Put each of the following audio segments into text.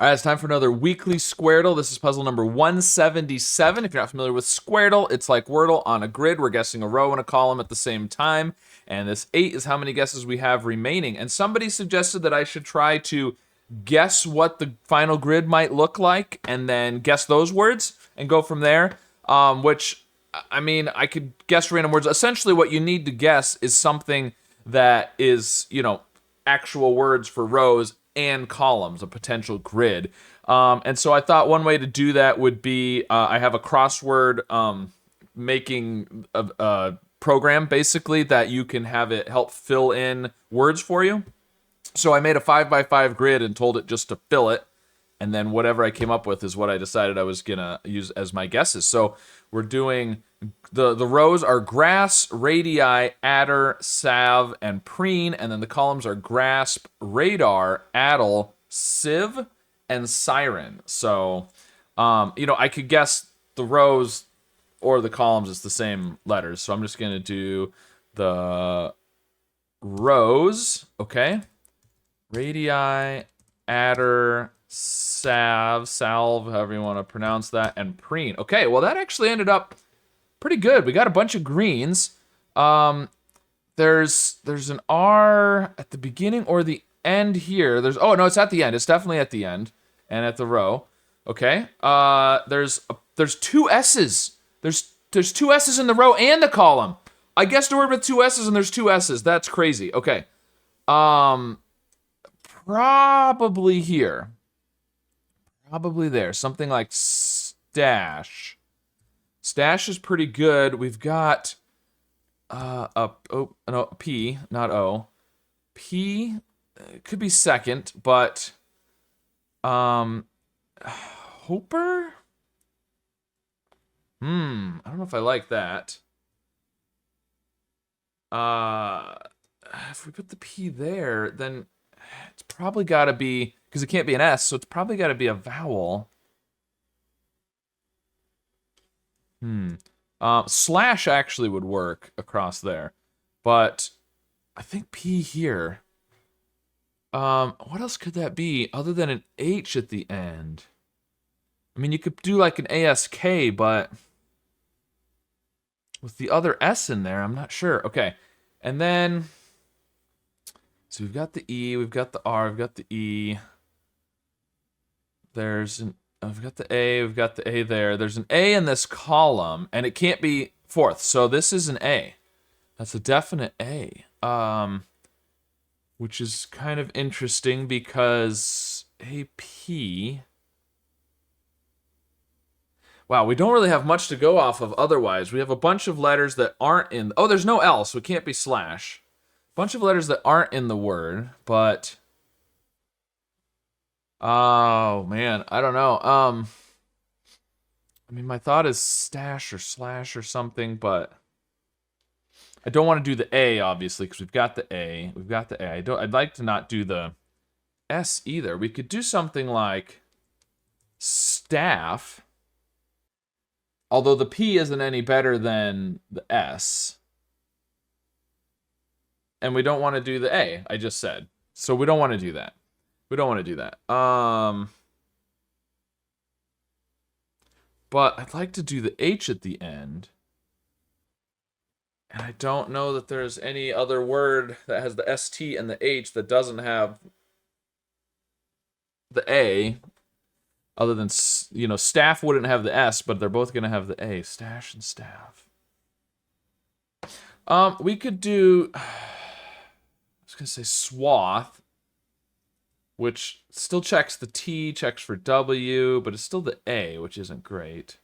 All right, it's time for another weekly Squardle. This is puzzle number 177. If you're not familiar with Squardle, it's like Wordle on a grid. We're guessing a row and a column at the same time. And this 8 is how many guesses we have remaining. And somebody suggested that I should try to guess what the final grid might look like and then guess those words and go from there. Which, I mean, I could guess random words. Essentially, what you need to guess is something that is, actual words for rows and columns, a potential grid. And so I thought one way to do that would be I have a crossword making a program, basically, that you can have it help fill in words for you. So I made a 5x5 grid and told it just to fill it. And then whatever I came up with is what I decided I was going to use as my guesses. So we're doing, the rows are grass, radii, adder, salve, and preen. And then the columns are grasp, radar, addle, sieve, and siren. So, I could guess the rows or the columns, it's the same letters. So I'm just going to do the rows, okay? Radii, adder, salve, however you want to pronounce that, and preen. Okay, well that actually ended up pretty good. We got a bunch of greens. There's an R at the beginning or the end here. Oh no, it's at the end. It's definitely at the end and at the row. Okay. There's two S's. There's two S's in the row and the column. I guessed a word with two S's and there's two S's. That's crazy. Okay. Probably here. Probably there. Something like stash. Stash is pretty good. We've got P, not O. P could be second, but Hooper? I don't know if I like that. If we put the P there, then it's probably got to be, because it can't be an S, so it's probably got to be a vowel. Slash actually would work across there, but I think P here. What else could that be other than an H at the end? I mean, you could do like an ASK, but with the other S in there, I'm not sure. Okay, and then, so we've got the E, we've got the R, we've got the E. We've got the A, we've got the A there. There's an A in this column, and it can't be fourth, so this is an A. That's a definite A. Which is kind of interesting because AP. Wow, we don't really have much to go off of otherwise. We have a bunch of letters that aren't in. Oh, there's no L, so it can't be slash. Bunch of letters that aren't in the word, but. Oh man, I don't know. I mean, my thought is stash or slash or something, but I don't want to do the A obviously because we've got the A. We've got the A. I'd like to not do the S either. We could do something like staff, although the P isn't any better than the S, and we don't want to do the A. I just said so. We don't want to do that. We don't want to do that. But I'd like to do the H at the end. And I don't know that there's any other word that has the ST and the H that doesn't have the A. Other than, staff wouldn't have the S, but they're both going to have the A. Stash and staff. We could do, I was going to say swath, which still checks the T, checks for W, but it's still the A, which isn't great.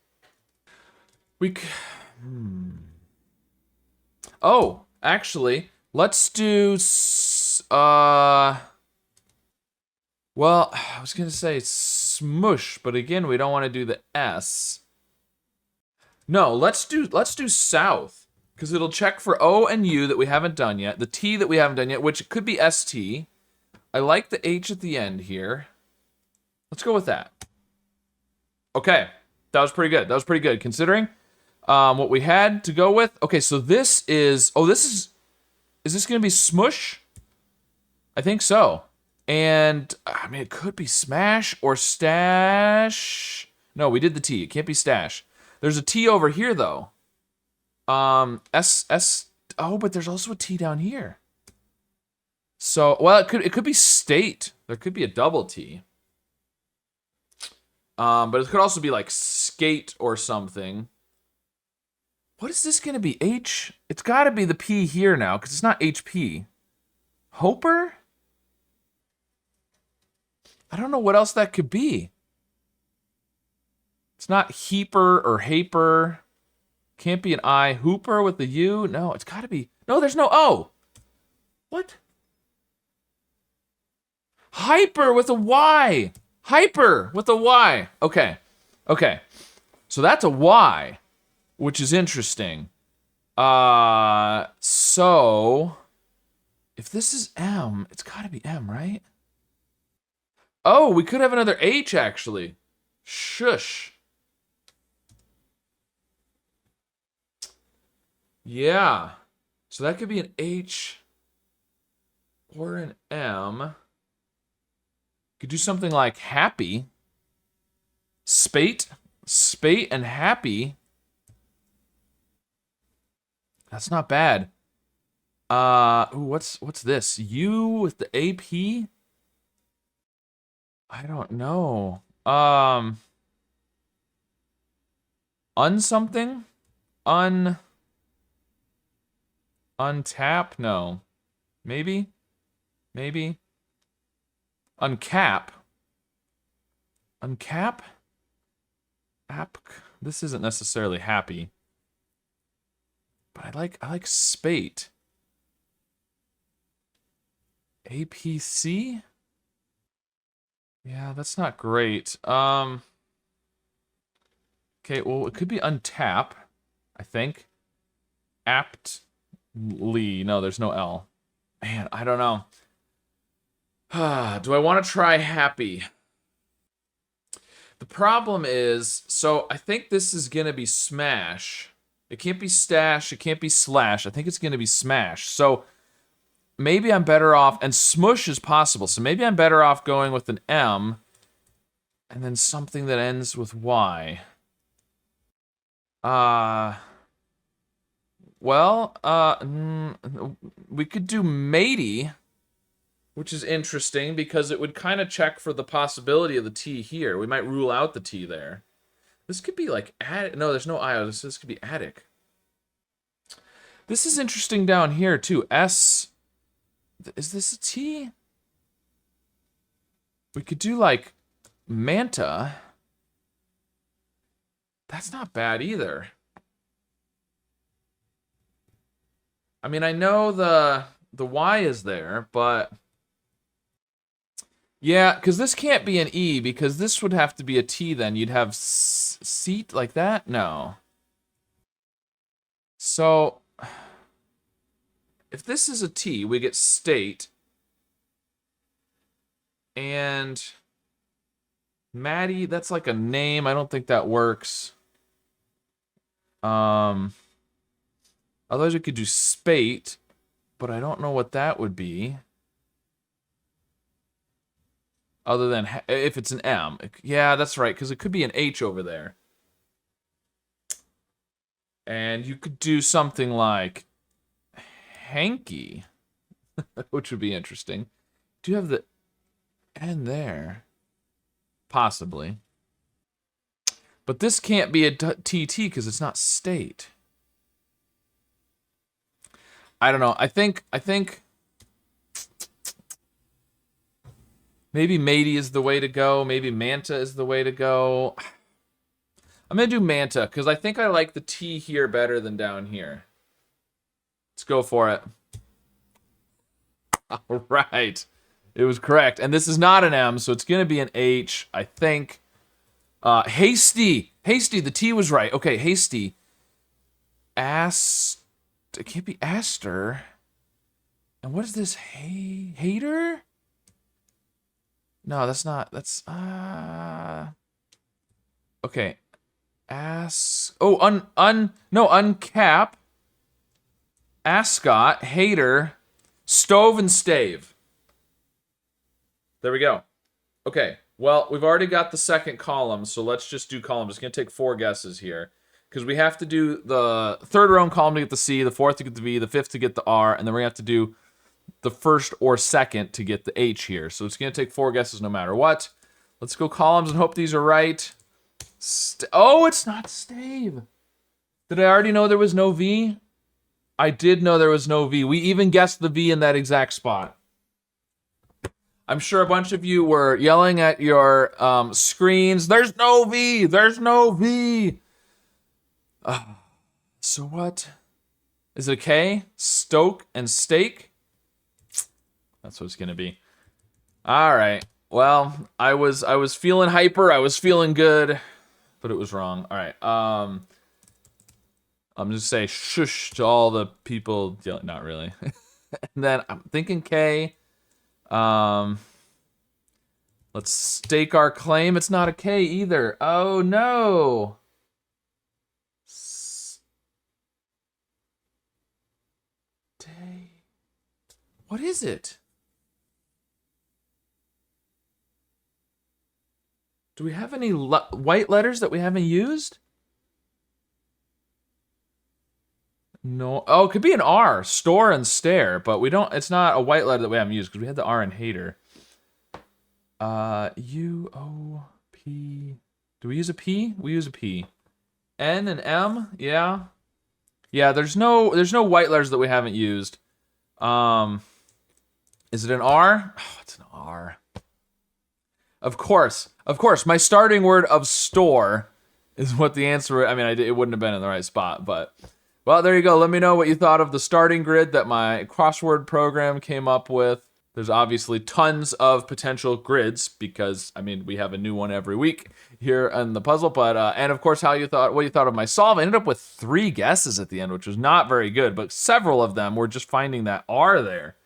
Oh, actually, let's do, well, I was going to say smush, but again, we don't want to do the S. No, let's do south, because it'll check for O and U that we haven't done yet, the T that we haven't done yet, which could be ST. I like the H at the end here. Let's go with that. Okay, that was pretty good. That was pretty good considering what we had to go with. Okay, so this is, is this going to be smush? I think so. And, I mean, it could be smash or stash. No, we did the T. It can't be stash. There's a T over here, though. S. Oh, but there's also a T down here. So, well, it could be state. There could be a double T. But it could also be like skate or something. What is this gonna be? H? It's gotta be the P here now, because it's not HP. Hoper? I don't know what else that could be. It's not heaper or haper. Can't be an I. Hooper with the U? No, it's gotta be. No, there's no O. What? Hyper with a Y. Hyper with a Y. Okay. Okay. So that's a Y, which is interesting. So if this is M, it's gotta be M, right? Oh, we could have another H actually. Shush. Yeah. So that could be an H or an M. Could do something like happy. Spate. Spate and happy. That's not bad. Ooh, what's this? U with the AP? I don't know. Unsomething? Untap? No. Maybe? Maybe? Uncap? Uncap? App? This isn't necessarily happy. But I like spate. APC? Yeah, that's not great. Okay, well, it could be untap, I think. Aptly. No, there's no L. Man, I don't know. Do I want to try happy? The problem is, so I think this is going to be smash. It can't be stash. It can't be slash. I think it's going to be smash. So maybe I'm better off, and smush is possible. So maybe I'm better off going with an M and then something that ends with Y. We could do matey, which is interesting because it would kind of check for the possibility of the T here. We might rule out the T there. This could be like, no, there's no I. This could be attic. This is interesting down here too. S, is this a T? We could do like manta. That's not bad either. I mean, I know the Y is there, but yeah, because this can't be an E, because this would have to be a T then. You'd have seat like that? No. So, if this is a T, we get state. And Maddie, that's like a name. I don't think that works. Otherwise we could do spate, but I don't know what that would be. Other than if it's an M. Yeah, that's right, because it could be an H over there. And you could do something like hanky, which would be interesting. Do you have the N there? Possibly. But this can't be a TT because it's not state. I don't know. I think maybe matey is the way to go. Maybe manta is the way to go. I'm going to do manta because I think I like the T here better than down here. Let's go for it. All right. It was correct. And this is not an M, so it's going to be an H, I think. Hasty. Hasty, the T was right. Okay, hasty. It can't be Aster. And what is this? Hater? No, that's not. That's, okay. Oh, no, uncap. Ascot, hater, stove and stave. There we go. Okay, well, we've already got the second column, so let's just do columns. It's going to take 4 guesses here. Because we have to do the third row and column to get the C, the fourth to get the V, the fifth to get the R, and then we have to do the first or second to get the H here. So it's going to take 4 guesses no matter what. Let's go columns and hope these are right. Oh, it's not stave. Did I already know there was no V? I did know there was no V. We even guessed the V in that exact spot. I'm sure a bunch of you were yelling at your screens, there's no V, there's no V. So what? Is it a K? Stoke and steak? That's what it's gonna be. All right. Well, I was feeling hyper. I was feeling good, but it was wrong. All right. I'm just say shush to all the people yelling. Not really. And then I'm thinking K. Let's stake our claim. It's not a K either. Oh no. What is it? Do we have any white letters that we haven't used? No. Oh, it could be an R. Store and stare, but we don't. It's not a white letter that we haven't used because we had the R in hater. U O P. Do we use a P? We use a P. N and M. Yeah. Yeah. There's no white letters that we haven't used. Is it an R? Oh, it's an R. Of course. My starting word of store is what the answer. I mean, it wouldn't have been in the right spot, but well, there you go. Let me know what you thought of the starting grid that my crossword program came up with. There's obviously tons of potential grids because I mean we have a new one every week here in the puzzle. But and of course what you thought of my solve. I ended up with 3 guesses at the end, which was not very good, but several of them were just finding that R there.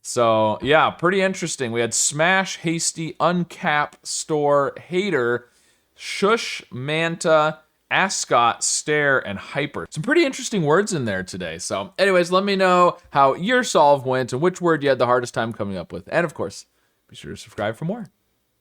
So yeah, pretty interesting. We had smash, hasty, uncap, store, hater, shush, manta, ascot, stare, and hyper. Some pretty interesting words in there today. So anyways, let me know how your solve went and which word you had the hardest time coming up with. And of course, be sure to subscribe for more.